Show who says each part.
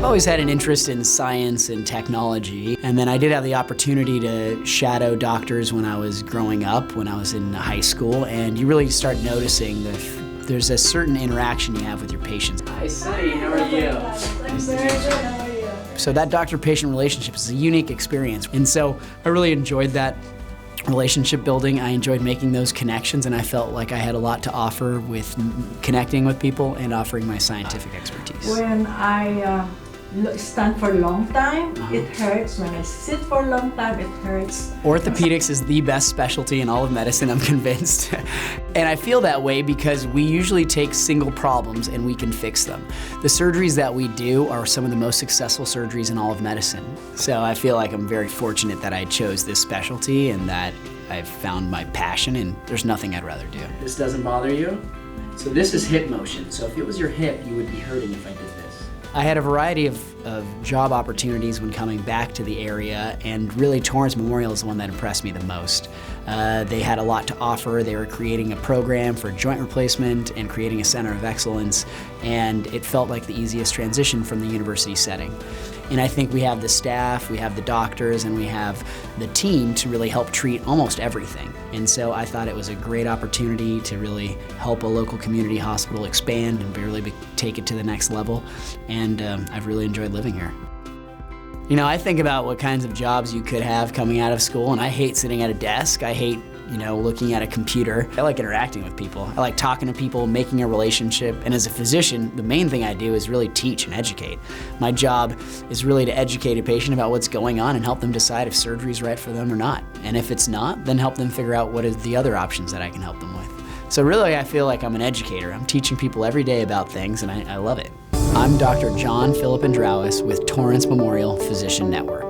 Speaker 1: always had an interest in science and technology, and then I did have the opportunity to shadow doctors when I was growing up, when I was in high school, and you really start noticing that there's a certain interaction you have with your patients. Hi, Sunny, how are you?
Speaker 2: I'm very good, how are you?
Speaker 1: So that doctor-patient relationship is a unique experience, and so I really enjoyed that relationship building. I enjoyed making those connections, and I felt like I had a lot to offer with connecting with people and offering my scientific expertise.
Speaker 2: When I stand for a long time, it hurts. When I sit for a long time, it hurts.
Speaker 1: Orthopedics is the best specialty in all of medicine, I'm convinced. And I feel that way because we usually take single problems and we can fix them. The surgeries that we do are some of the most successful surgeries in all of medicine. So I feel like I'm very fortunate that I chose this specialty and that I've found my passion, and there's nothing I'd rather do. This doesn't bother you? So this is hip motion. So if it was your hip, you would be hurting if I did this. I had a variety of job opportunities when coming back to the area, and really Torrance Memorial is the one that impressed me the most. They had a lot to offer. They were creating a program for joint replacement and creating a center of excellence, and it felt like the easiest transition from the university setting. And I think we have the staff, we have the doctors, and we have the team to really help treat almost everything. And so I thought it was a great opportunity to really help a local community hospital expand and really take it to the next level. And I've really enjoyed living here. You know, I think about what kinds of jobs you could have coming out of school, and I hate sitting at a desk. I hate, looking at a computer. I like interacting with people. I like talking to people, making a relationship, and as a physician, the main thing I do is really teach and educate. My job is really to educate a patient about what's going on and help them decide if surgery is right for them or not. And if it's not, then help them figure out what are the other options that I can help them with. So really, I feel like I'm an educator. I'm teaching people every day about things, and I love it. I'm Dr. John Philip Andrawis with Torrance Memorial Physician Network.